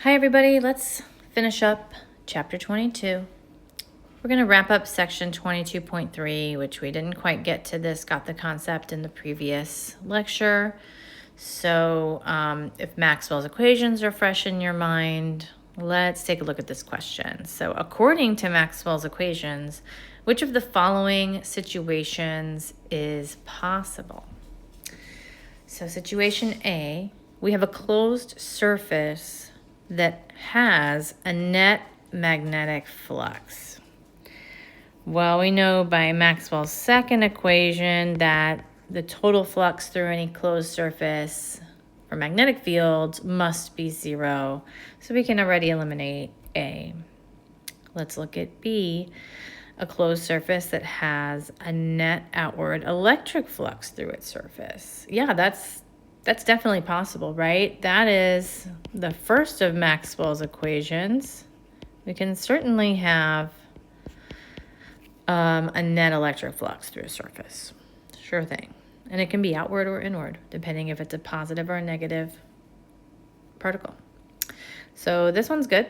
Hi everybody, let's finish up chapter 22. We're going to wrap up section 22.3, which we didn't quite get to this, got the concept in the previous lecture. So if Maxwell's equations are fresh in your mind, let's take a look at this question. So according to Maxwell's equations, which of the following situations is possible? So situation A, we have a closed surface that has a net magnetic flux. Well, we know by Maxwell's second equation that the total flux through any closed surface for magnetic fields must be zero. So we can already eliminate A. Let's look at B, a closed surface that has a net outward electric flux through its surface. Yeah, that's definitely possible, right? That is the first of Maxwell's equations. We can certainly have a net electric flux through a surface. Sure thing. And it can be outward or inward, depending if it's a positive or a negative particle. So this one's good.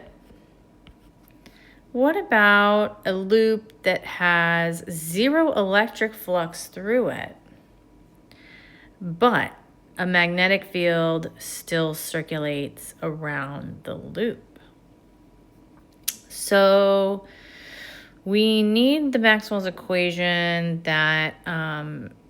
What about a loop that has zero electric flux through it, but a magnetic field still circulates around the loop? So we need the Maxwell's equation that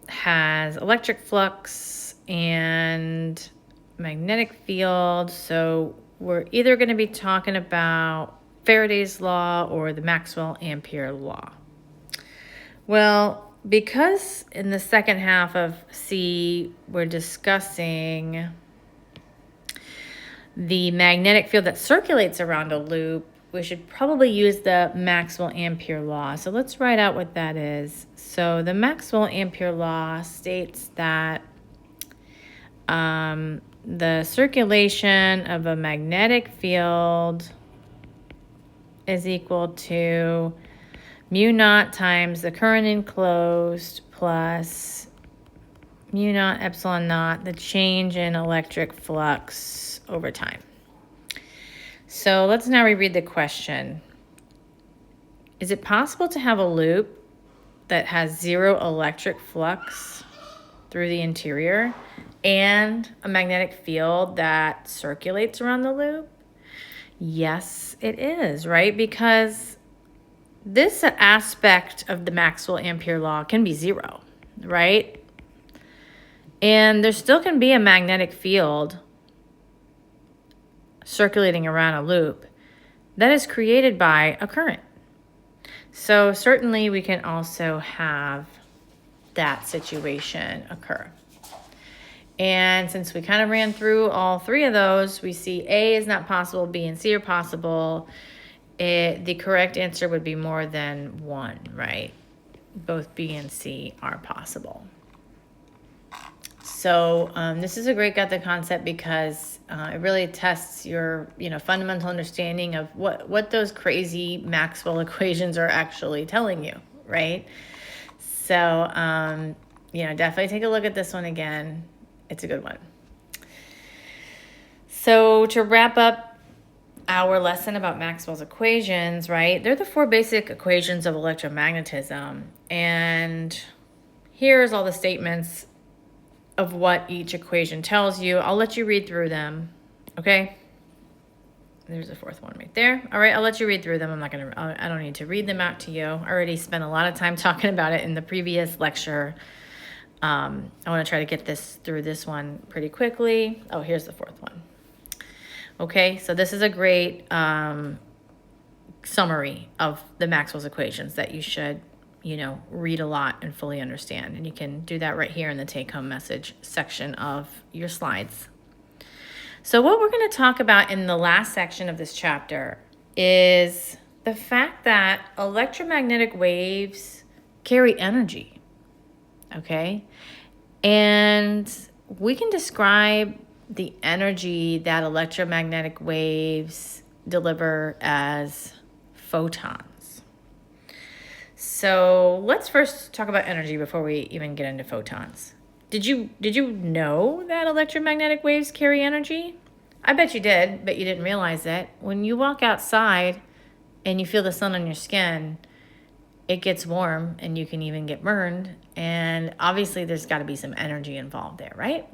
has electric flux and magnetic field. So we're either going to be talking about Faraday's law or the Maxwell-Ampere law. Well, because in the second half of C, we're discussing the magnetic field that circulates around a loop, we should probably use the Maxwell-Ampere law. So let's write out what that is. So the Maxwell-Ampere law states that the circulation of a magnetic field is equal to mu naught times the current enclosed plus mu naught epsilon naught, the change in electric flux over time. So let's now reread the question. Is it possible to have a loop that has zero electric flux through the interior and a magnetic field that circulates around the loop? Yes, it is, right? Because this aspect of the Maxwell-Ampere law can be zero, right? And there still can be a magnetic field circulating around a loop that is created by a current. So certainly we can also have that situation occur. And since we kind of ran through all three of those, we see A is not possible, B and C are possible. The correct answer would be more than one, right? Both B and C are possible. So this is a great Got the Concept because it really tests your fundamental understanding of what those crazy Maxwell equations are actually telling you, right? So definitely take a look at this one again. It's a good one. So to wrap up our lesson about Maxwell's equations, right? They're the four basic equations of electromagnetism. And here's all the statements of what each equation tells you. I'll let you read through them, okay? There's a fourth one right there. All right, I'll let you read through them. I don't need to read them out to you. I already spent a lot of time talking about it in the previous lecture. I want to try to get through this one pretty quickly. Oh, here's the fourth one. Okay, so this is a great summary of the Maxwell's equations that you should, read a lot and fully understand. And you can do that right here in the take-home message section of your slides. So what we're going to talk about in the last section of this chapter is the fact that electromagnetic waves carry energy. Okay, and we can describe the energy that electromagnetic waves deliver as photons. So let's first talk about energy before we even get into photons. Did you know that electromagnetic waves carry energy? I bet you did, but you didn't realize it. When you walk outside and you feel the sun on your skin, it gets warm and you can even get burned. And obviously there's got to be some energy involved there, right?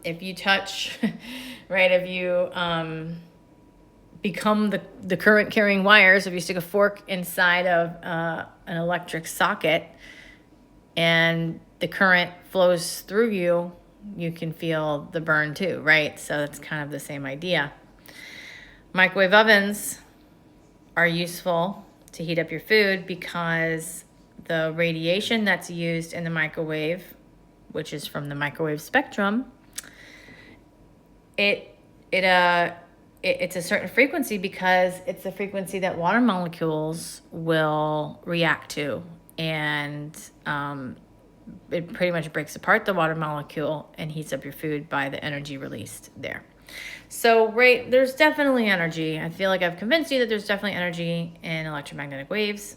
If you touch, right, if you become the current carrying wires, if you stick a fork inside of an electric socket and the current flows through you, you can feel the burn too, right? So that's kind of the same idea. Microwave ovens are useful to heat up your food because the radiation that's used in the microwave, which is from the microwave spectrum, it's a certain frequency because it's the frequency that water molecules will react to, and it pretty much breaks apart the water molecule and heats up your food by the energy released there. So, right, there's definitely energy. I feel like I've convinced you that there's definitely energy in electromagnetic waves.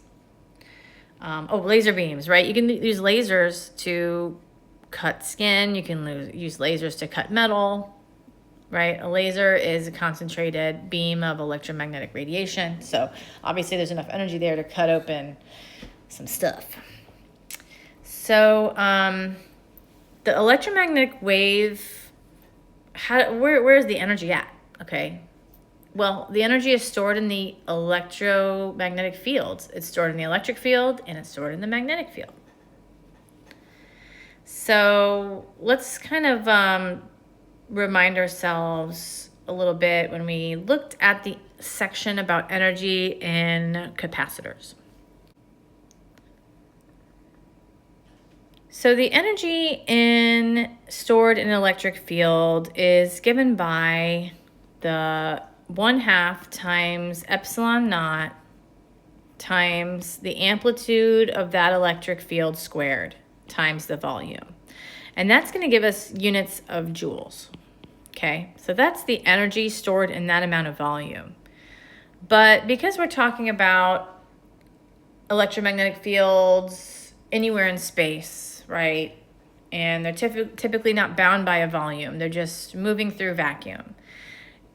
Laser beams, right? You can use lasers to cut skin. You can use lasers to cut metal, right? A laser is a concentrated beam of electromagnetic radiation. So obviously there's enough energy there to cut open some stuff. So the electromagnetic wave, where is the energy at? Okay. Well, the energy is stored in the electromagnetic fields. It's stored in the electric field and it's stored in the magnetic field. So let's kind of remind ourselves a little bit when we looked at the section about energy in capacitors. So the energy stored in an electric field is given by the 1/2 times epsilon naught times the amplitude of that electric field squared times the volume. And that's going to give us units of joules. Okay, so that's the energy stored in that amount of volume. But because we're talking about electromagnetic fields anywhere in space, right? And they're typically not bound by a volume. They're just moving through vacuum.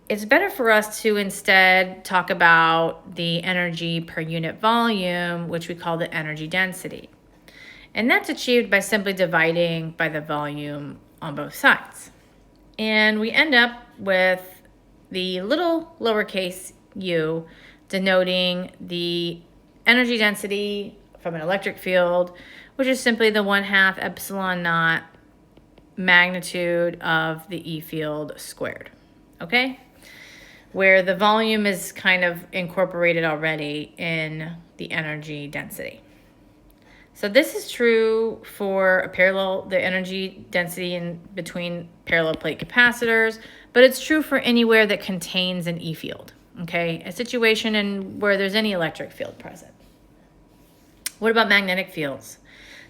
It's better for us to instead talk about the energy per unit volume, which we call the energy density. And that's achieved by simply dividing by the volume on both sides. And we end up with the little lowercase u denoting the energy density from an electric field, which is simply the 1/2 epsilon naught magnitude of the E field squared, okay? Where the volume is kind of incorporated already in the energy density. So this is true for the energy density in between parallel plate capacitors, but it's true for anywhere that contains an E field, okay? A situation where there's any electric field present. What about magnetic fields?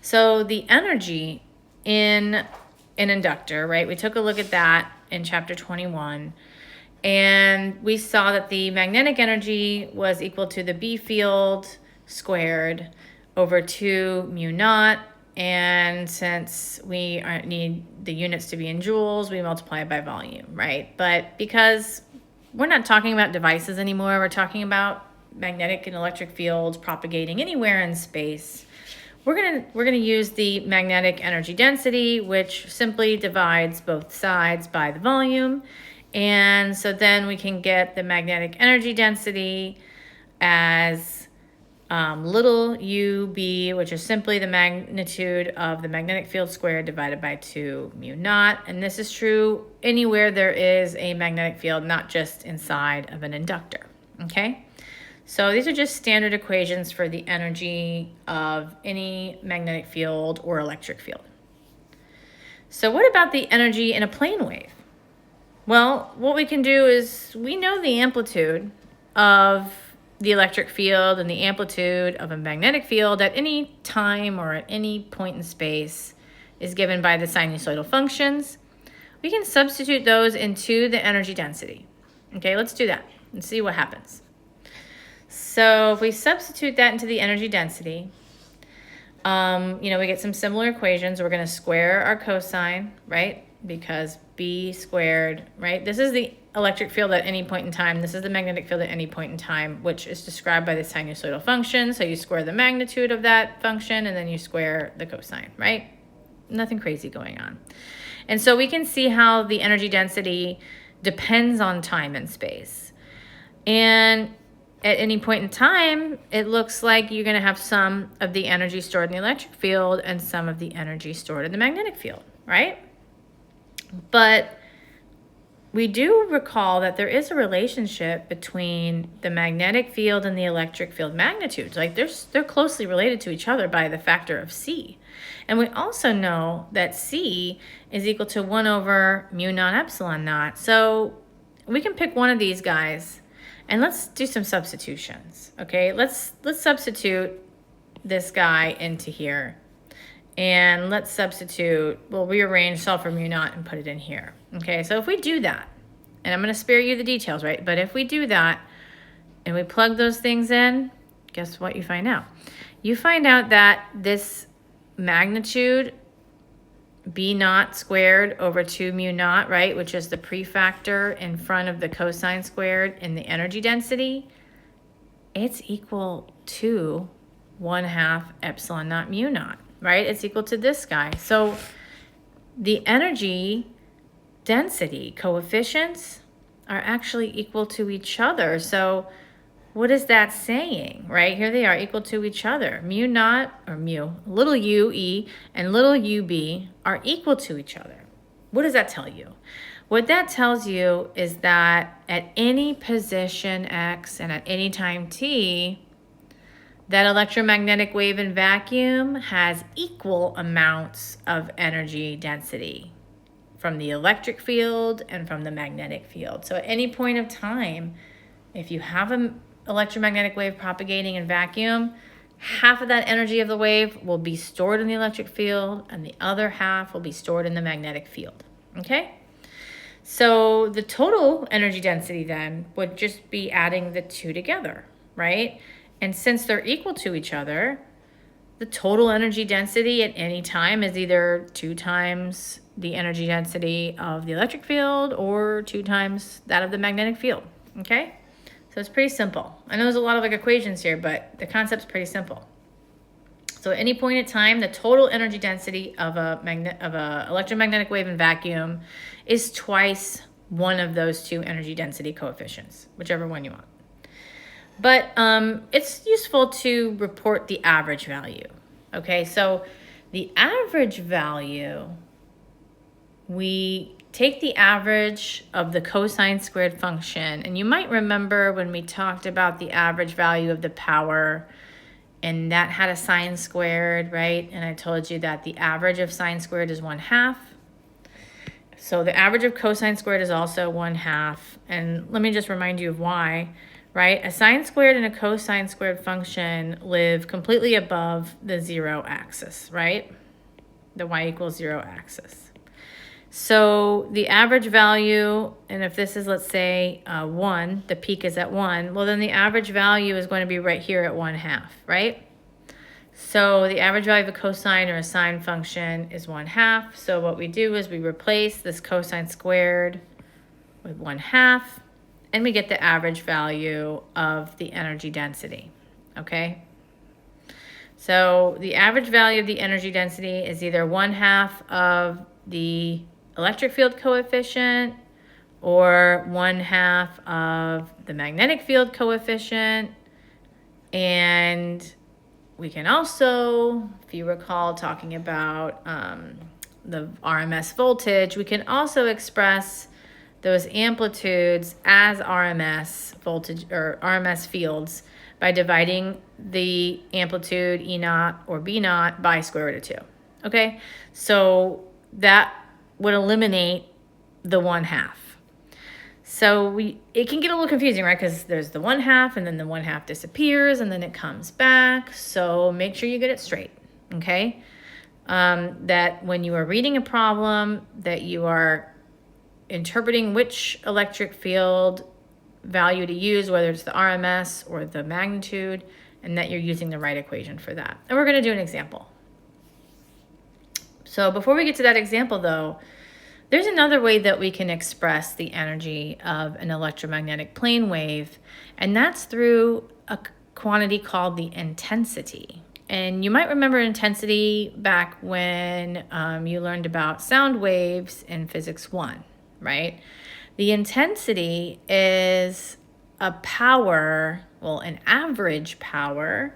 So the energy in an inductor, right? We took a look at that in chapter 21, and we saw that the magnetic energy was equal to the B field squared over 2 mu naught, and since we need the units to be in joules, we multiply it by volume, right? But because we're not talking about devices anymore, we're talking about magnetic and electric fields propagating anywhere in space, we're gonna use the magnetic energy density, which simply divides both sides by the volume. And so then we can get the magnetic energy density as little ub, which is simply the magnitude of the magnetic field squared divided by 2 mu naught. And this is true anywhere there is a magnetic field, not just inside of an inductor, okay? So these are just standard equations for the energy of any magnetic field or electric field. So what about the energy in a plane wave? Well, what we can do is we know the amplitude of the electric field and the amplitude of a magnetic field at any time or at any point in space is given by the sinusoidal functions. We can substitute those into the energy density. Okay, let's do that and see what happens. So if we substitute that into the energy density, we get some similar equations. We're going to square our cosine, right? Because B squared, right? This is the electric field at any point in time. This is the magnetic field at any point in time, which is described by the sinusoidal function. So you square the magnitude of that function, and then you square the cosine, right? Nothing crazy going on. And so we can see how the energy density depends on time and space. And at any point in time, it looks like you're going to have some of the energy stored in the electric field and some of the energy stored in the magnetic field, right? But we do recall that there is a relationship between the magnetic field and the electric field magnitudes. Like they're closely related to each other by the factor of C. And we also know that C is equal to 1 over mu naught epsilon naught. So we can pick one of these guys and let's do some substitutions. Okay, let's substitute this guy into here. And let's substitute, we'll rearrange solve for mu naught and put it in here. Okay, so if we do that, and I'm going to spare you the details, right? But if we do that and we plug those things in, guess what you find out? You find out that this magnitude B naught squared over 2 mu naught, right, which is the prefactor in front of the cosine squared in the energy density, it's equal to 1/2 epsilon naught mu naught, right? It's equal to this guy. So the energy density coefficients are actually equal to each other. So what is that saying, right? Here they are equal to each other. Mu naught, or mu, little u, e, and little ub are equal to each other. What does that tell you? What that tells you is that at any position x and at any time t, that electromagnetic wave in vacuum has equal amounts of energy density from the electric field and from the magnetic field. So at any point of time, if you have an electromagnetic wave propagating in vacuum, half of that energy of the wave will be stored in the electric field and the other half will be stored in the magnetic field, okay? So the total energy density then would just be adding the two together, right? And since they're equal to each other, the total energy density at any time is either 2 times the energy density of the electric field or 2 times that of the magnetic field, okay? So it's pretty simple. I know there's a lot of like equations here, but the concept's pretty simple. So at any point in time, the total energy density of a electromagnetic wave in vacuum is twice one of those 2 energy density coefficients, whichever one you want. But it's useful to report the average value. Okay, so the average value, we take the average of the cosine squared function. And you might remember when we talked about the average value of the power, and that had a sine squared, right? And I told you that the average of sine squared is 1/2. So the average of cosine squared is also 1/2. And let me just remind you of why. Right? A sine squared and a cosine squared function live completely above the 0 axis, right? The y equals 0 axis. So the average value, and if this is, let's say, 1, the peak is at 1, well, then the average value is going to be right here at 1/2, right? So the average value of a cosine or a sine function is 1/2. So what we do is we replace this cosine squared with 1/2. And we get the average value of the energy density, okay? So the average value of the energy density is either 1/2 of the electric field coefficient or 1/2 of the magnetic field coefficient. And we can also, if you recall talking about the RMS voltage, we can also express those amplitudes as RMS voltage or RMS fields by dividing the amplitude E naught or B naught by square root of 2. Okay, so that would eliminate the 1/2. So it can get a little confusing, right? Because there's the 1/2 and then the 1/2 disappears and then it comes back. So make sure you get it straight, okay? That when you are reading a problem, that you are interpreting which electric field value to use, whether it's the RMS or the magnitude, and that you're using the right equation for that. And we're going to do an example. So before we get to that example, though, There's another way that we can express the energy of an electromagnetic plane wave, and that's through a quantity called the intensity. And you might remember intensity back when you learned about sound waves in Physics 1, right? The intensity is a power, well, an average power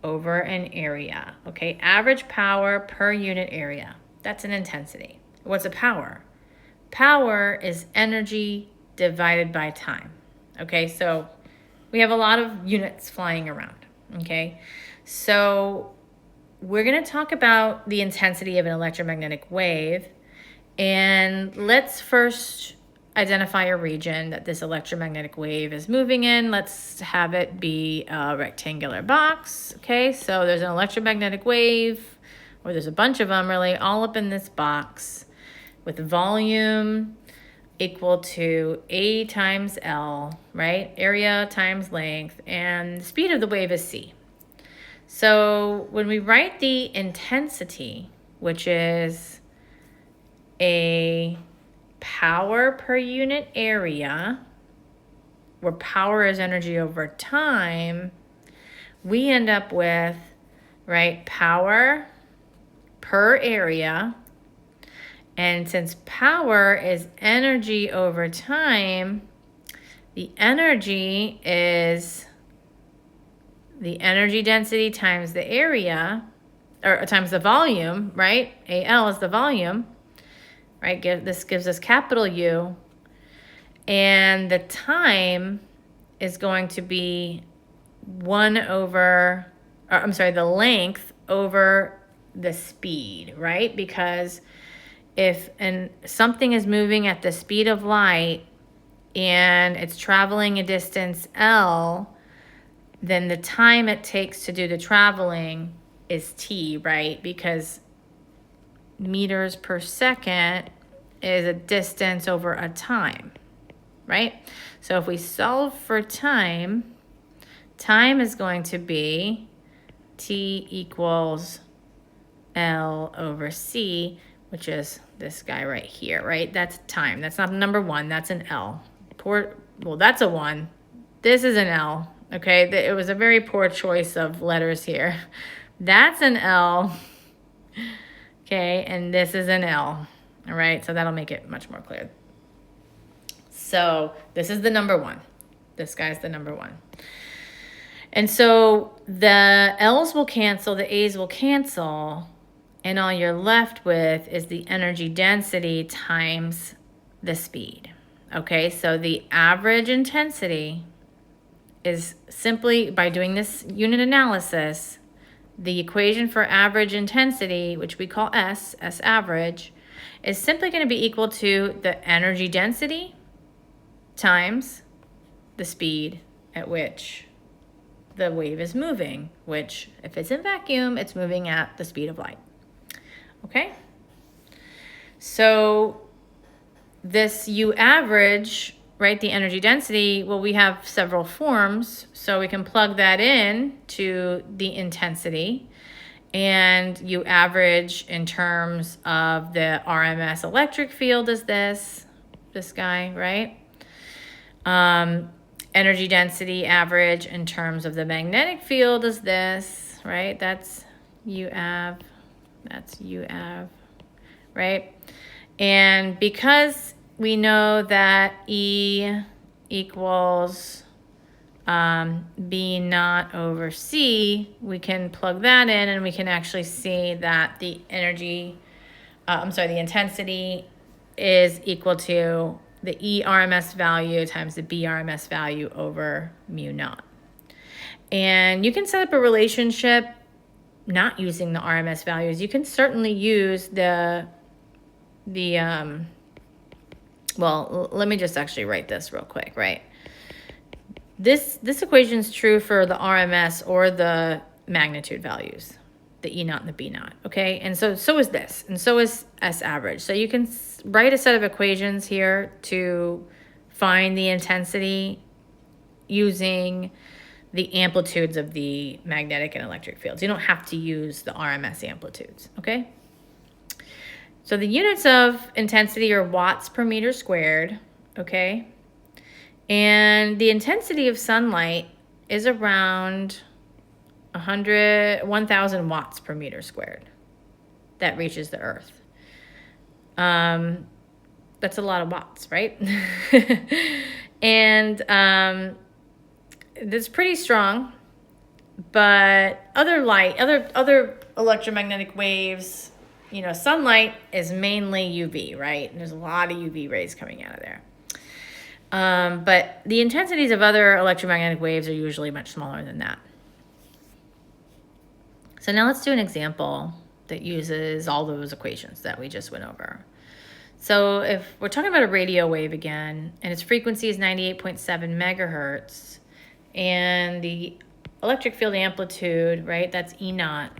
over an area, okay? Average power per unit area. That's an intensity. What's a power? Power is energy divided by time, okay? So we have a lot of units flying around, okay? So we're going to talk about the intensity of an electromagnetic wave, and let's first identify a region that this electromagnetic wave is moving in. Let's have it be a rectangular box, okay? So there's an electromagnetic wave, or there's a bunch of them really, all up in this box with volume equal to A times L, right? Area times length, and the speed of the wave is C. So when we write the intensity, which is a power per unit area, where power is energy over time, we end up with, right, power per area. And since power is energy over time, the energy is the energy density times the area, or times the volume, right? AL is the volume, right? This gives us capital U. And the time is going to be the length over the speed, right? Because if something is moving at the speed of light and it's traveling a distance L, then the time it takes to do the traveling is T, right? Because meters per second is a distance over a time, right? So if we solve for time is going to be T equals L over C, which is this guy right here, right? That's time. That's not number 1. That's an L. Well, that's a 1. This is an L, okay? It was a very poor choice of letters here. That's an L, okay? And this is an L, all right? So that'll make it much more clear. So this is the number 1. This guy's the number 1. And so the L's will cancel, the A's will cancel, and all you're left with is the energy density times the speed. Okay, so the average intensity is simply, by doing this unit analysis, the equation for average intensity, which we call S average, is simply going to be equal to the energy density times the speed at which the wave is moving, which if it's in vacuum, it's moving at the speed of light. Okay? So this U average, right, the energy density, well, we have several forms, so we can plug that in to the intensity, and U average in terms of the RMS electric field is this guy, right? Energy density average in terms of the magnetic field is this, right? That's UAV, right? And because we know that E equals B naught over C, we can plug that in and we can actually see that the the intensity is equal to the E RMS value times the B RMS value over mu naught. And you can set up a relationship not using the RMS values. You can certainly use well, let me just actually write this real quick, right? This equation is true for the RMS or the magnitude values, the E naught and the B naught, okay? And so is this, and so is S average. So you can write a set of equations here to find the intensity using the amplitudes of the magnetic and electric fields. You don't have to use the RMS amplitudes, okay? So the units of intensity are watts per meter squared, okay? And the intensity of sunlight is around 1,000 watts per meter squared that reaches the earth. That's a lot of watts, right? And that's pretty strong, but other electromagnetic waves, sunlight is mainly UV, right? And there's a lot of UV rays coming out of there. But the intensities of other electromagnetic waves are usually much smaller than that. So now let's do an example that uses all those equations that we just went over. So if we're talking about a radio wave again, and its frequency is 98.7 megahertz, and the electric field amplitude, right, that's E naught,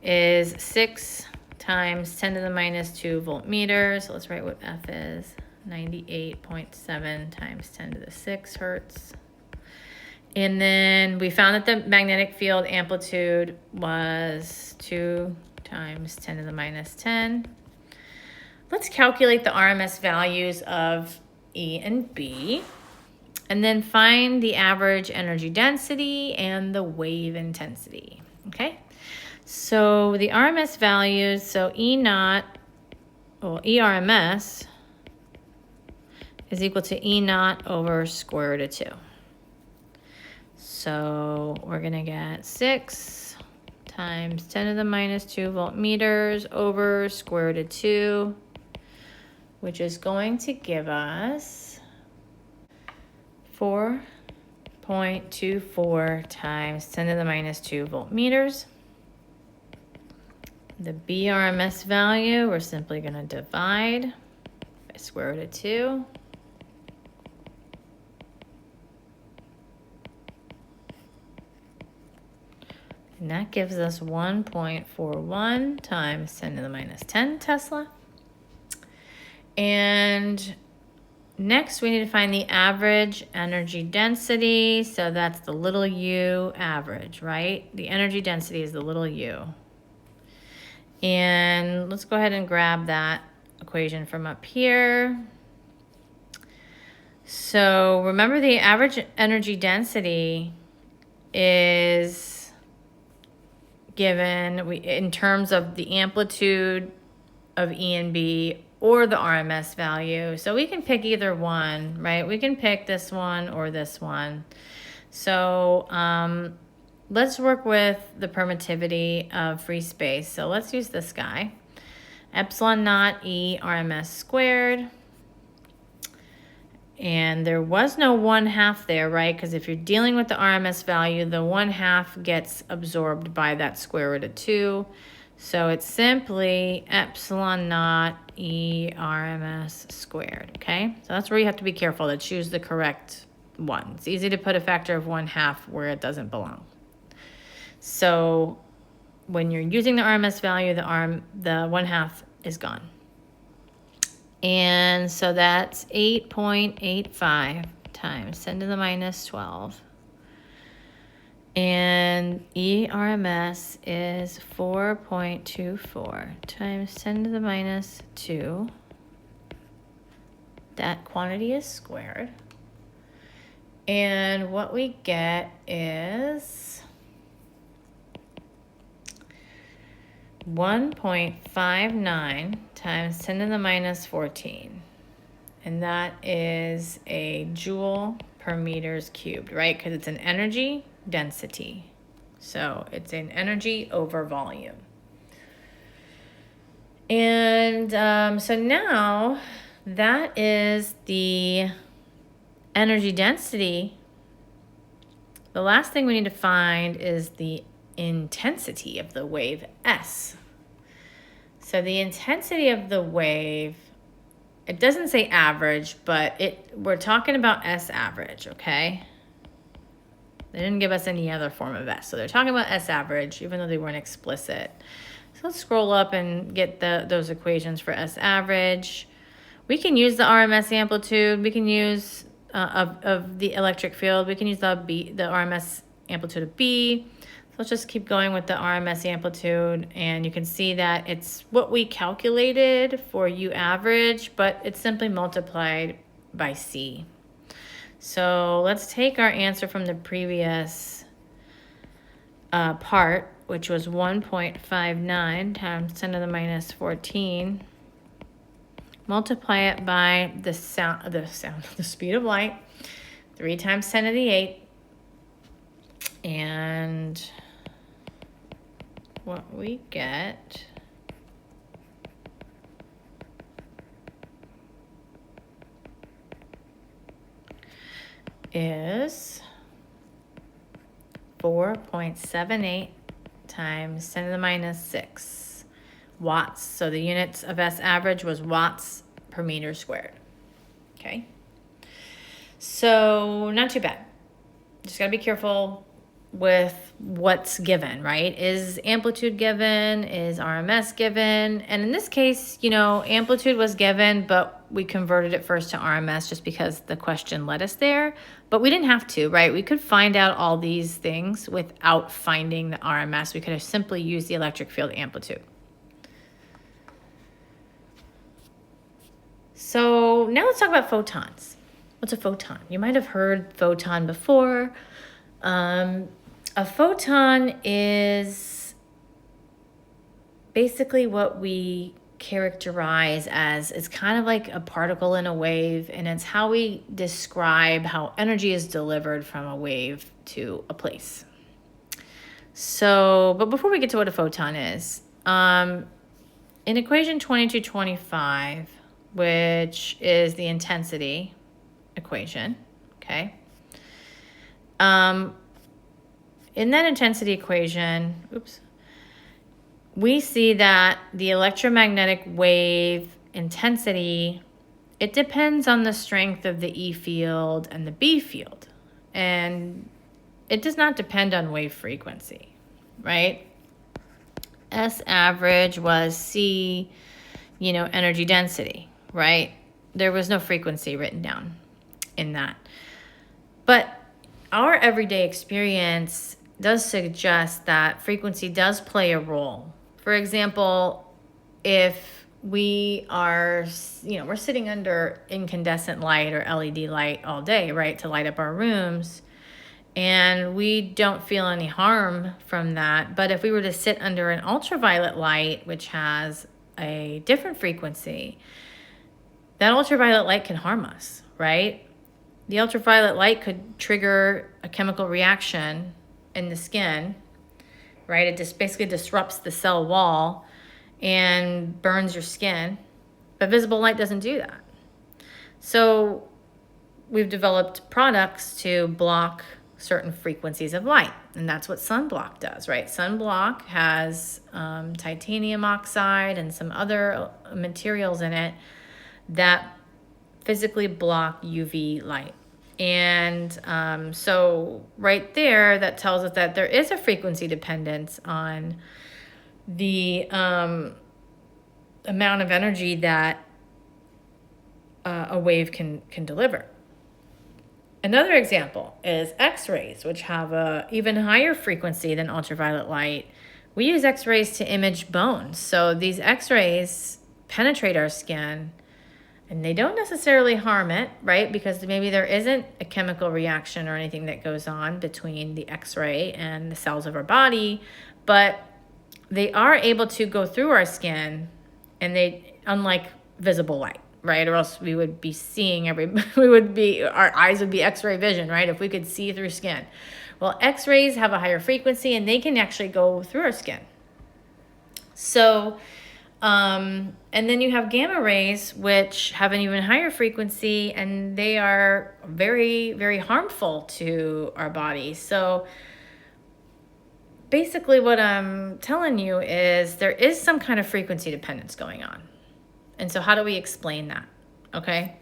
is 6 times 10 to the minus 2 voltmeters. So let's write what F is. 98.7 times 10 to the 6 hertz. And then we found that the magnetic field amplitude was 2 times 10 to the minus 10. Let's calculate the RMS values of E and B, and then find the average energy density and the wave intensity, okay? So the RMS values, so ERMS is equal to E naught over square root of 2. So we're going to get 6 times 10 to the minus 2 voltmeters over square root of 2, which is going to give us 4.24 times 10 to the minus 2 voltmeters. The BRMS value, we're simply going to divide by square root of 2. And that gives us 1.41 times 10 to the minus 10 Tesla. And next we need to find the average energy density. So that's the little u average, right? The energy density is the little u. And let's go ahead and grab that equation from up here. So remember, the average energy density is given in terms of the amplitude of E and B or the RMS value. So we can pick either one, right? We can pick this one or this one. So let's work with the permittivity of free space. So let's use this guy. Epsilon naught E RMS squared. And there was no 1/2 there, right? Because if you're dealing with the RMS value, the 1/2 gets absorbed by that square root of 2. So it's simply epsilon naught E RMS squared, okay? So that's where you have to be careful to choose the correct one. It's easy to put a factor of 1/2 where it doesn't belong. So when you're using the RMS value, the 1/2 is gone. And so that's 8.85 times 10 to the minus 12. And ERMS is 4.24 times 10 to the minus 2. That quantity is squared. And what we get is 1.59 times 10 to the minus 14. And that is a joule per meters cubed, right? Because it's an energy density. So it's an energy over volume. And so now that is the energy density. The last thing we need to find is the intensity of the wave S. So the intensity of the wave, it doesn't say average, but we're talking about S average, okay? They didn't give us any other form of S. So they're talking about S average, even though they weren't explicit. So let's scroll up and get those equations for S average. We can use the RMS amplitude. We can use of the electric field. We can use the RMS amplitude of B. So let's just keep going with the RMS amplitude, and you can see that it's what we calculated for U average, but it's simply multiplied by C. So let's take our answer from the previous part, which was 1.59 times 10 to the minus 14. Multiply it by the speed of light, 3 times 10 to the 8. And what we get is 4.78 times 10 to the minus 6 watts. So the units of S average was watts per meter squared. Okay. So not too bad. Just gotta be careful with what's given, right? Is amplitude given? Is RMS given? And in this case, you know, amplitude was given, but we converted it first to RMS just because the question led us there. But we didn't have to, right? We could find out all these things without finding the RMS. We could have simply used the electric field amplitude. So now let's talk about photons. What's a photon? You might have heard photon before. A photon is basically what we characterize as, it's kind of like a particle in a wave, and it's how we describe how energy is delivered from a wave to a place. So, but before we get to what a photon is, in equation 2225, which is the intensity equation, okay? In that intensity equation, we see that the electromagnetic wave intensity, it depends on the strength of the E field and the B field. And it does not depend on wave frequency, right? S average was C, you know, energy density, right? There was no frequency written down in that. But our everyday experience does suggest that frequency does play a role. For example, if we are, you know, we're sitting under incandescent light or LED light all day, right, to light up our rooms, and we don't feel any harm from that. But if we were to sit under an ultraviolet light, which has a different frequency, that ultraviolet light can harm us, right? The ultraviolet light could trigger a chemical reaction in the skin, right? It just basically disrupts the cell wall and burns your skin. But visible light doesn't do that. So we've developed products to block certain frequencies of light, and that's what sunblock does, right? Sunblock has titanium oxide and some other materials in it that physically block UV light. And so right there, that tells us that there is a frequency dependence on the amount of energy that a wave can deliver. Another example is X-rays, which have a even higher frequency than ultraviolet light. We use X-rays to image bones. So these X-rays penetrate our skin, and they don't necessarily harm it, right? Because maybe there isn't a chemical reaction or anything that goes on between the X-ray and the cells of our body, but they are able to go through our skin, and they, unlike visible light, right? Or else we would be seeing our eyes would be X-ray vision, right? If we could see through skin. Well, X-rays have a higher frequency, and they can actually go through our skin. So, and then you have gamma rays, which have an even higher frequency, and they are very, very harmful to our body. So basically what I'm telling you is there is some kind of frequency dependence going on. And so how do we explain that? Okay.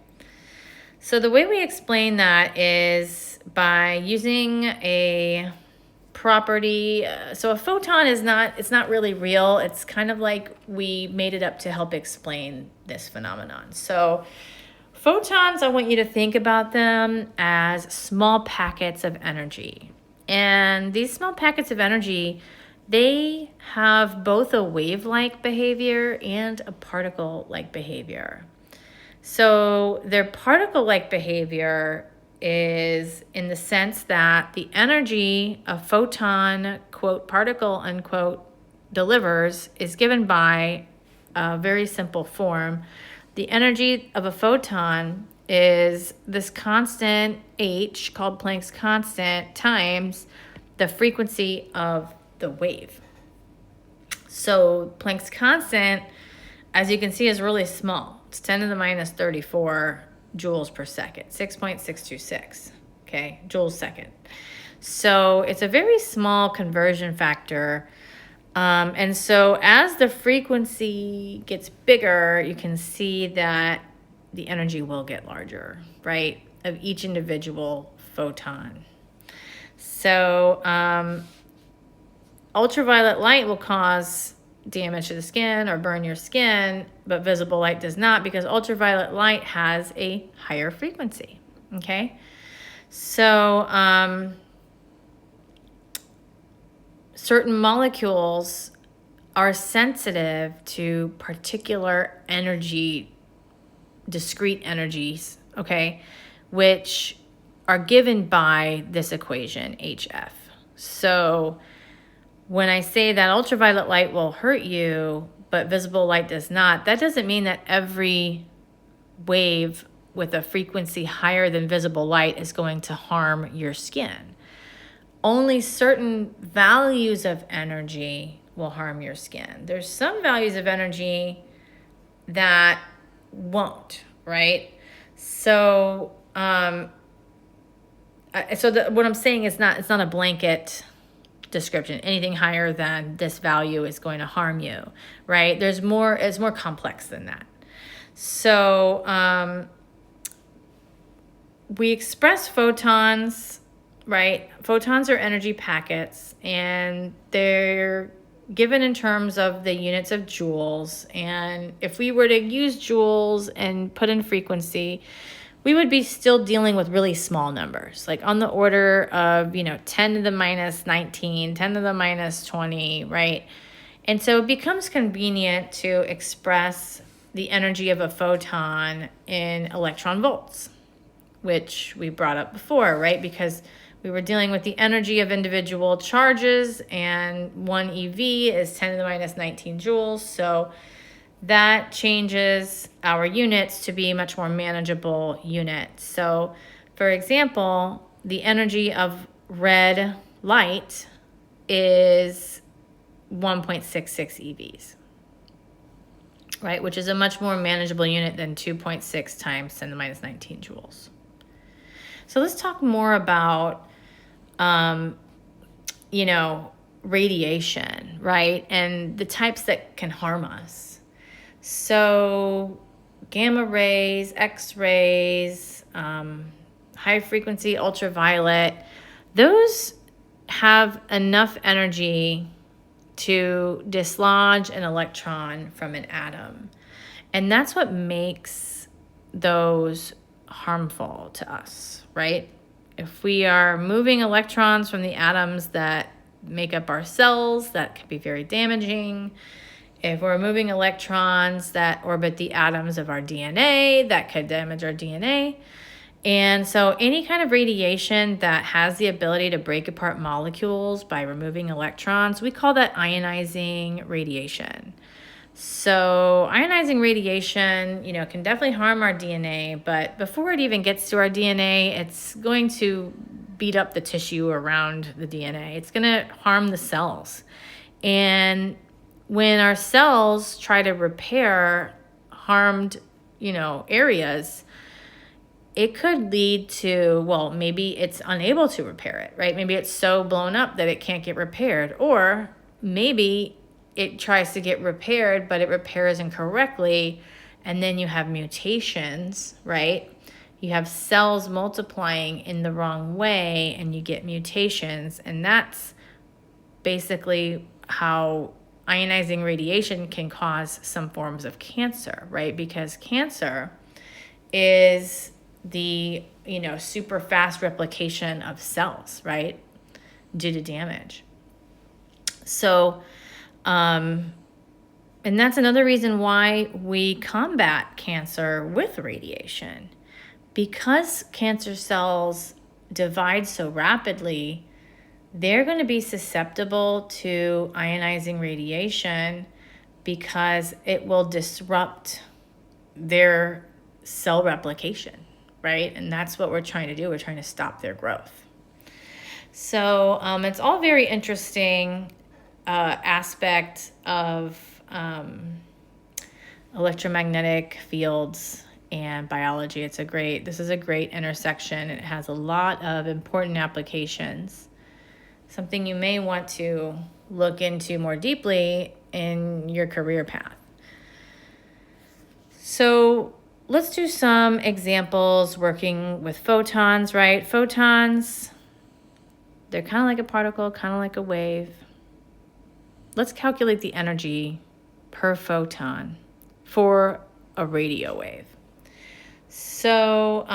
So the way we explain that is by using a property. So a photon is it's not really real. It's kind of like we made it up to help explain this phenomenon. So photons, I want you to think about them as small packets of energy. And these small packets of energy, they have both a wave-like behavior and a particle-like behavior. So their particle-like behavior is in the sense that the energy a photon, quote, particle, unquote, delivers is given by a very simple form. The energy of a photon is this constant h, called Planck's constant, times the frequency of the wave. So Planck's constant, as you can see, is really small. It's 10 to the minus 34 joules per second, 6.626, okay, joules second. So it's a very small conversion factor. And so as the frequency gets bigger, you can see that the energy will get larger, right, of each individual photon. So ultraviolet light will cause damage to the skin or burn your skin, but visible light does not, because ultraviolet light has a higher frequency, okay? So certain molecules are sensitive to particular energy, discrete energies, okay, which are given by this equation, HF. So when I say that ultraviolet light will hurt you, but visible light does not, that doesn't mean that every wave with a frequency higher than visible light is going to harm your skin. Only certain values of energy will harm your skin. There's some values of energy that won't, right? So, what I'm saying is it's not a blanket description. Anything higher than this value is going to harm you, right? It's more complex than that. So, we express photons, right? Photons are energy packets, and they're given in terms of the units of joules. And if we were to use joules and put in frequency, we would be still dealing with really small numbers, like on the order of, 10 to the minus 19, 10 to the minus 20, right? And so it becomes convenient to express the energy of a photon in electron volts, which we brought up before, right? Because we were dealing with the energy of individual charges, and 1 eV is 10 to the minus 19 joules. So that changes our units to be much more manageable units. So, for example, the energy of red light is 1.66 EVs, right? Which is a much more manageable unit than 2.6 times 10 to the minus 19 joules. So let's talk more about, radiation, right? And the types that can harm us. So gamma rays, X-rays, high frequency ultraviolet, those have enough energy to dislodge an electron from an atom. And that's what makes those harmful to us, right? If we are moving electrons from the atoms that make up our cells, that can be very damaging. If we're moving electrons that orbit the atoms of our DNA, that could damage our DNA. And so any kind of radiation that has the ability to break apart molecules by removing electrons, we call that ionizing radiation. So ionizing radiation, can definitely harm our DNA, but before it even gets to our DNA, it's going to beat up the tissue around the DNA. It's going to harm the cells. And when our cells try to repair harmed, areas, it could lead to, maybe it's unable to repair it, right? Maybe it's so blown up that it can't get repaired, or maybe it tries to get repaired, but it repairs incorrectly, and then you have mutations, right? You have cells multiplying in the wrong way, and you get mutations, and that's basically how ionizing radiation can cause some forms of cancer, right? Because cancer is the, super fast replication of cells, right? due to damage. So, and that's another reason why we combat cancer with radiation. Because cancer cells divide so rapidly, they're going to be susceptible to ionizing radiation because it will disrupt their cell replication, right? And that's what we're trying to do. We're trying to stop their growth. So it's all very interesting aspect of electromagnetic fields and biology. This is a great intersection. It has a lot of important applications. Something you may want to look into more deeply in your career path. So let's do some examples working with photons, right? Photons, they're kind of like a particle, kind of like a wave. Let's calculate the energy per photon for a radio wave. So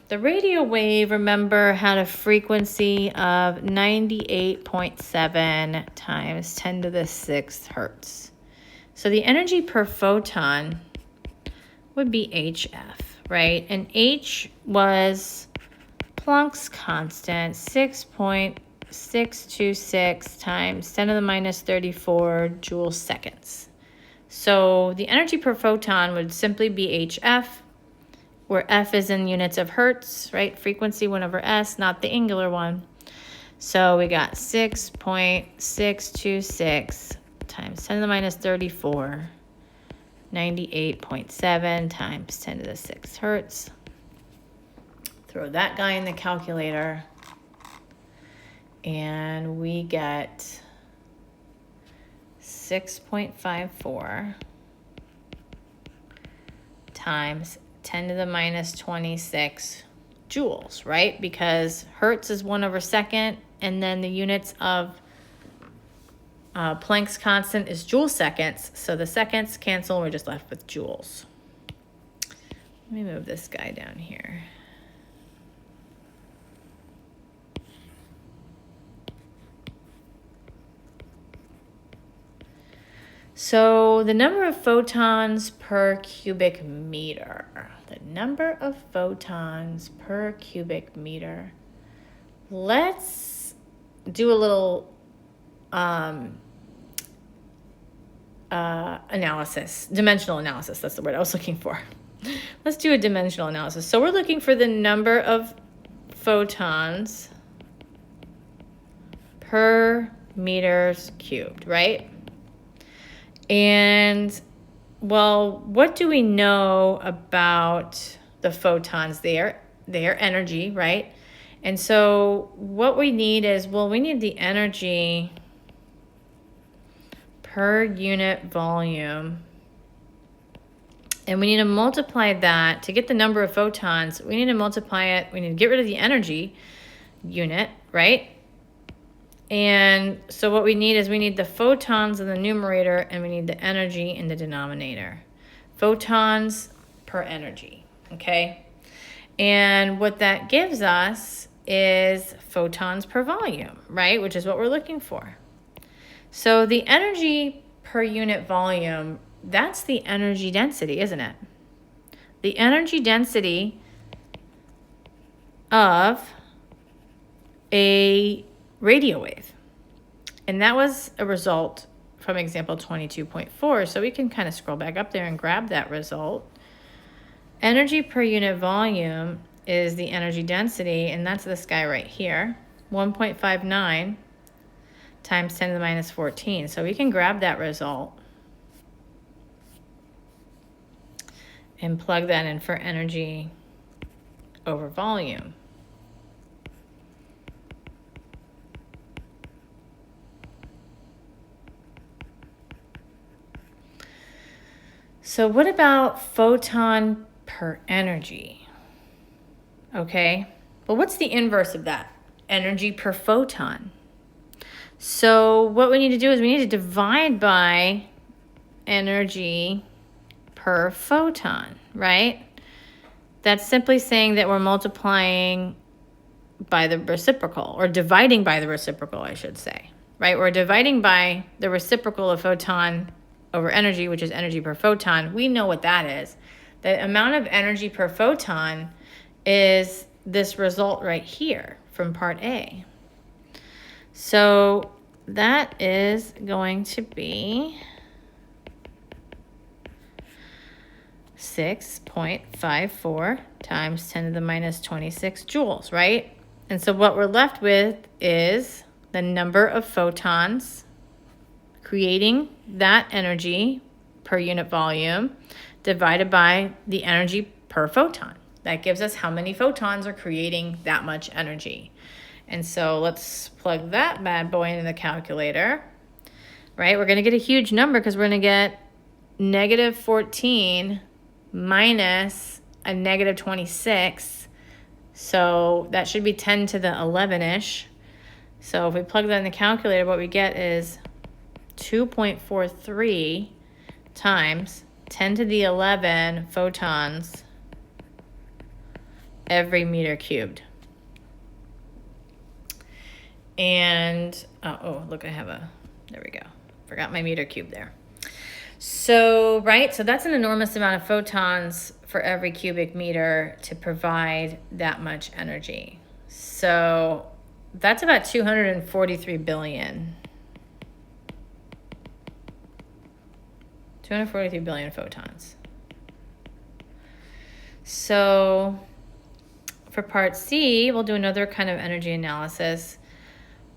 the radio wave, remember, had a frequency of 98.7 times 10 to the 6th hertz. So the energy per photon would be HF, right? And H was Planck's constant, 6.626 times 10 to the minus 34 joule seconds. So the energy per photon would simply be HF, where F is in units of hertz, right? Frequency 1 over S, not the angular one. So we got 6.626 times 10 to the minus 34, 98.7 times 10 to the 6th hertz. Throw that guy in the calculator, and we get 6.54 times 10 to the minus 26 joules, right? Because hertz is 1 over second, and then the units of Planck's constant is joule seconds. So the seconds cancel, and we're just left with joules. Let me move this guy down here. So the number of photons per cubic meter. The number of photons per cubic meter. Let's do a little analysis. Dimensional analysis, that's the word I was looking for. Let's do a dimensional analysis. So we're looking for the number of photons per meters cubed, right? And, well, what do we know about the photons? Their energy, right? And so what we need is, well, we need the energy per unit volume. And we need to multiply that. To get the number of photons, we need to multiply it. We need to get rid of the energy unit, right? And so what we need is we need the photons in the numerator, and we need the energy in the denominator. Photons per energy, okay? And what that gives us is photons per volume, right? Which is what we're looking for. So the energy per unit volume, that's the energy density, isn't it? The energy density of a radio wave. And that was a result from example 22.4. So we can kind of scroll back up there and grab that result. Energy per unit volume is the energy density, and that's this guy right here, 1.59 times 10 to the minus 14. So we can grab that result and plug that in for energy over volume. So what about photon per energy? Okay, well, what's the inverse of that? Energy per photon. So what we need to do is we need to divide by energy per photon, right? That's simply saying that we're multiplying by the reciprocal, or dividing by the reciprocal, I should say, right? We're dividing by the reciprocal of photon over energy, which is energy per photon. We know what that is. The amount of energy per photon is this result right here from part A. So that is going to be 6.54 times 10 to the minus 26 joules, right? And so what we're left with is the number of photons creating that energy per unit volume divided by the energy per photon. That gives us how many photons are creating that much energy. And so let's plug that bad boy into the calculator, right? We're going to get a huge number because we're going to get negative 14 minus a negative 26. So that should be 10 to the 11-ish. So if we plug that in the calculator, what we get is 2.43 times 10 to the 11 photons every meter cubed. And, oh, look, there we go. Forgot my meter cube there. So, right, so that's an enormous amount of photons for every cubic meter to provide that much energy. So that's about 243 billion. 243 billion photons. So for part C, we'll do another kind of energy analysis.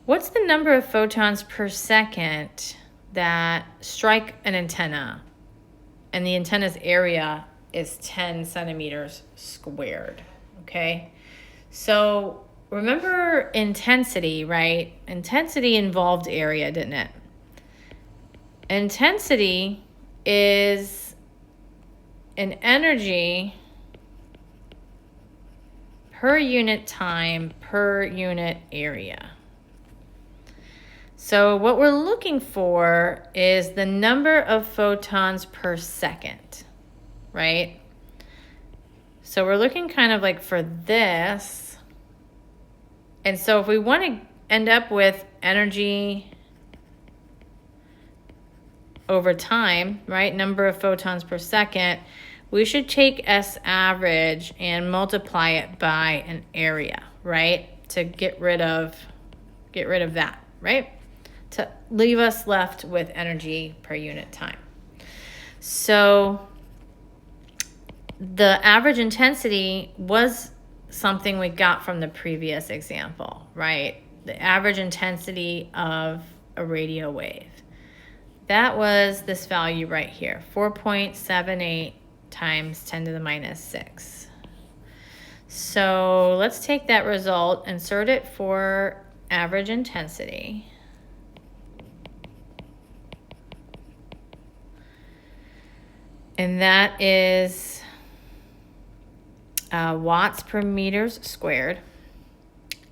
What's the number of photons per second that strike an antenna? And the antenna's area is 10 centimeters squared, okay? So remember intensity, right? Intensity involved area, didn't it? Intensity is an energy per unit time per unit area. So what we're looking for is the number of photons per second, right? So we're looking kind of like for this. And so if we want to end up with energy over time, right, number of photons per second, we should take S average and multiply it by an area, right, to get rid of that, right, to leave us left with energy per unit time. So the average intensity was something we got from the previous example, right? The average intensity of a radio wave. That was this value right here, 4.78 times 10 to the minus 6. So let's take that result, insert it for average intensity. And that is watts per meters squared.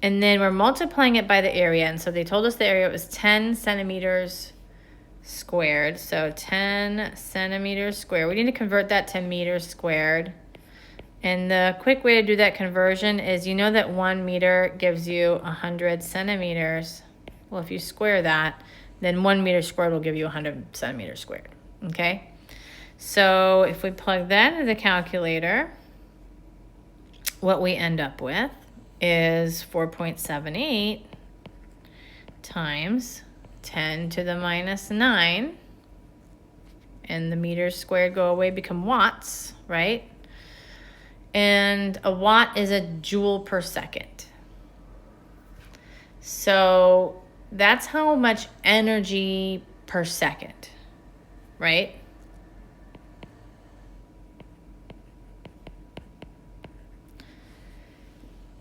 And then we're multiplying it by the area. And so they told us the area was 10 centimeters squared. So 10 centimeters squared. We need to convert that to meters squared. And the quick way to do that conversion is, you know that 1 meter gives you 100 centimeters. Well, if you square that, then 1 meter squared will give you 100 centimeters squared. Okay? So if we plug that into the calculator, what we end up with is 4.78 times 10 to the minus 9. And the meters squared go away, become watts, right? And a watt is a joule per second. So that's how much energy per second, right?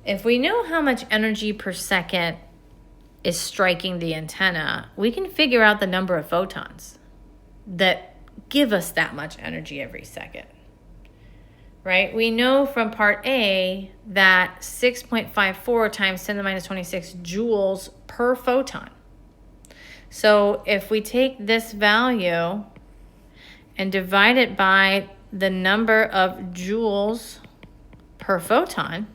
If we know how much energy per second is striking the antenna, we can figure out the number of photons that give us that much energy every second, right? We know from part A that 6.54 times 10 to the minus 26 joules per photon. So if we take this value and divide it by the number of joules per photon,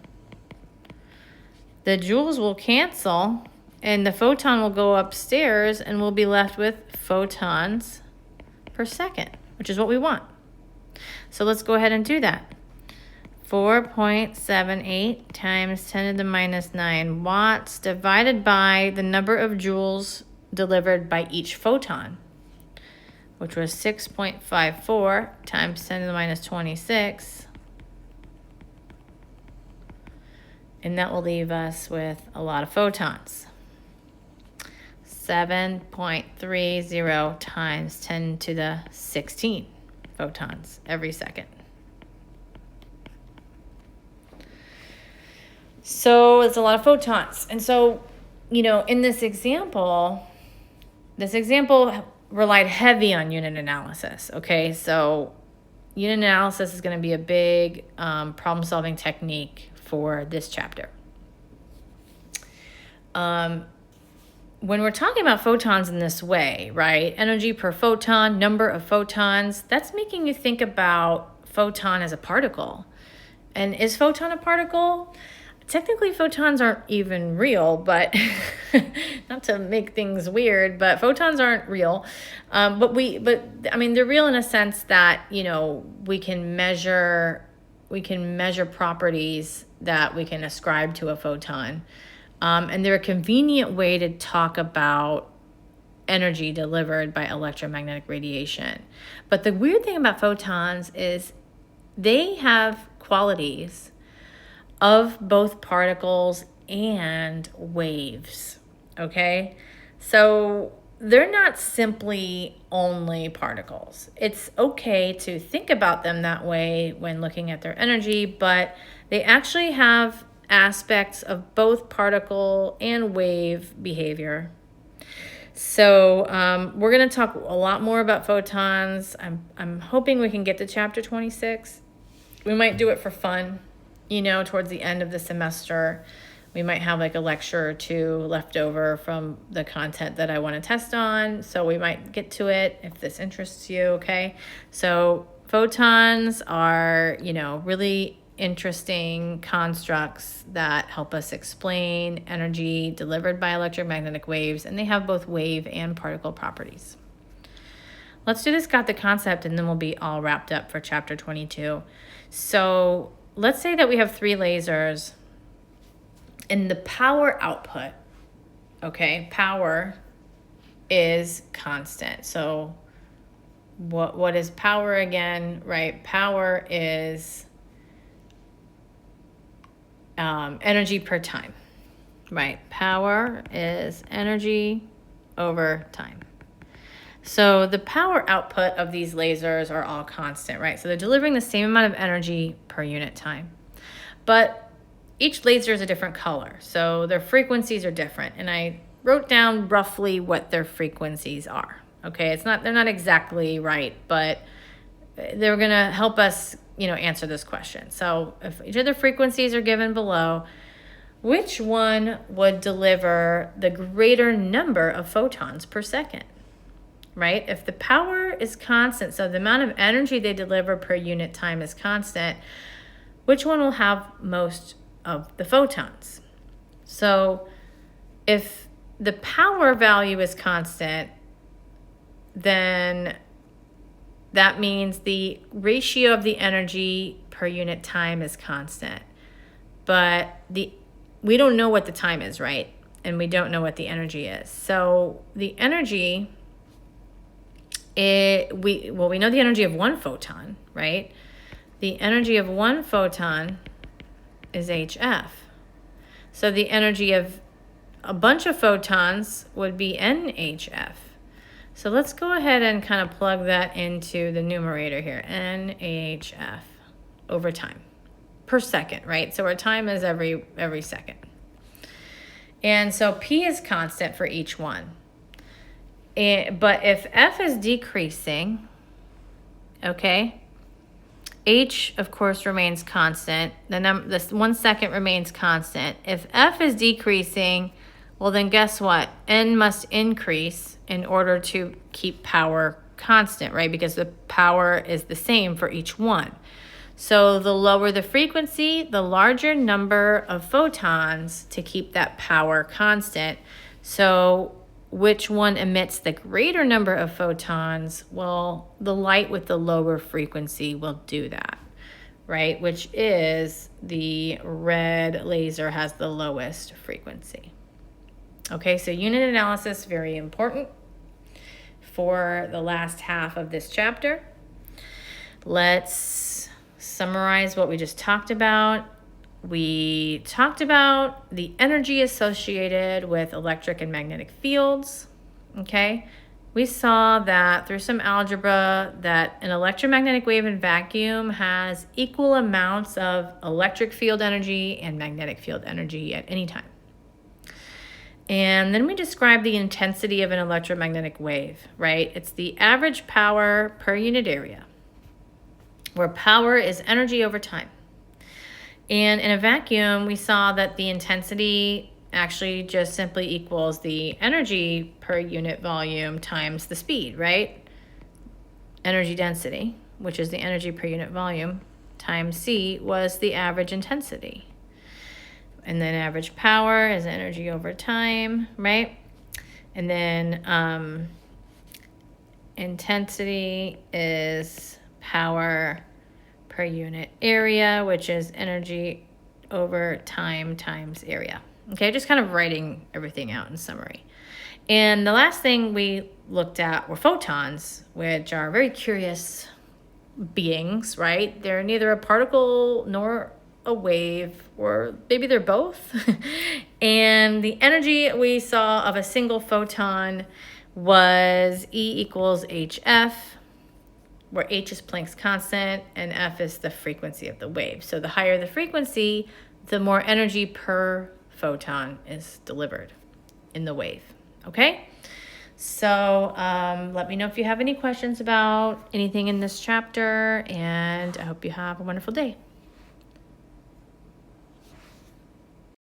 the joules will cancel and the photon will go upstairs and we'll be left with photons per second, which is what we want. So let's go ahead and do that. 4.78 times 10 to the minus 9 watts divided by the number of joules delivered by each photon, which was 6.54 times 10 to the minus 26. And that will leave us with a lot of photons. 7.30 times 10 to the 16 photons every second. So it's a lot of photons. And so, in this example relied heavy on unit analysis, okay? So unit analysis is going to be a big problem-solving technique for this chapter. When we're talking about photons in this way, right? Energy per photon, number of photons, that's making you think about photon as a particle. And is photon a particle? Technically, photons aren't even real, but not to make things weird, but photons aren't real. But they're real in a sense that, we can measure properties that we can ascribe to a photon. And they're a convenient way to talk about energy delivered by electromagnetic radiation. But the weird thing about photons is they have qualities of both particles and waves, okay? So they're not simply only particles. It's okay to think about them that way when looking at their energy, but they actually have aspects of both particle and wave behavior. So we're going to talk a lot more about photons. I'm hoping we can get to chapter 26. We might do it for fun. Towards the end of the semester, we might have like a lecture or two left over from the content that I want to test on. So we might get to it if this interests you, okay? So photons are, really interesting constructs that help us explain energy delivered by electromagnetic waves, and they have both wave and particle properties. Let's do this got the concept, and then we'll be all wrapped up for chapter 22. So let's say that we have 3 lasers and the power output, okay, power is constant. So what is power again, right? Power is energy per time, right? Power is energy over time. So the power output of these lasers are all constant, right? So they're delivering the same amount of energy per unit time. But each laser is a different color, so their frequencies are different. And I wrote down roughly what their frequencies are. Okay, they're not exactly right, but they're gonna help us, answer this question. So if each of the frequencies are given below, which one would deliver the greater number of photons per second? Right? If the power is constant, so the amount of energy they deliver per unit time is constant, which one will have most of the photons? So if the power value is constant, then that means the ratio of the energy per unit time is constant. But we don't know what the time is, right? And we don't know what the energy is. So the energy, we know the energy of one photon, right? The energy of one photon is HF. So the energy of a bunch of photons would be NHF. So let's go ahead and kind of plug that into the numerator here, NHF over time per second, right? So our time is every second. And so P is constant for each one. But if F is decreasing, okay, H, of course, remains constant. This 1 second remains constant. If F is decreasing, well, then guess what? N must increase in order to keep power constant, right? Because the power is the same for each one. So the lower the frequency, the larger number of photons to keep that power constant. So which one emits the greater number of photons? Well, the light with the lower frequency will do that, right? Which is the red laser has the lowest frequency. Okay, so unit analysis, very important for the last half of this chapter. Let's summarize what we just talked about. We talked about the energy associated with electric and magnetic fields, okay? We saw that through some algebra that an electromagnetic wave in vacuum has equal amounts of electric field energy and magnetic field energy at any time. And then we described the intensity of an electromagnetic wave, right? It's the average power per unit area, where power is energy over time. And in a vacuum, we saw that the intensity actually just simply equals the energy per unit volume times the speed, right? Energy density, which is the energy per unit volume, times C was the average intensity. And then average power is energy over time, right? And then intensity is power per unit area, which is energy over time times area. Okay, just kind of writing everything out in summary. And the last thing we looked at were photons, which are very curious beings, right? They're neither a particle nor a wave, or maybe they're both. And the energy we saw of a single photon was E equals hf, where h is Planck's constant and f is the frequency of the wave. So the higher the frequency, the more energy per photon is delivered in the wave. Okay? So let me know if you have any questions about anything in this chapter, and I hope you have a wonderful day.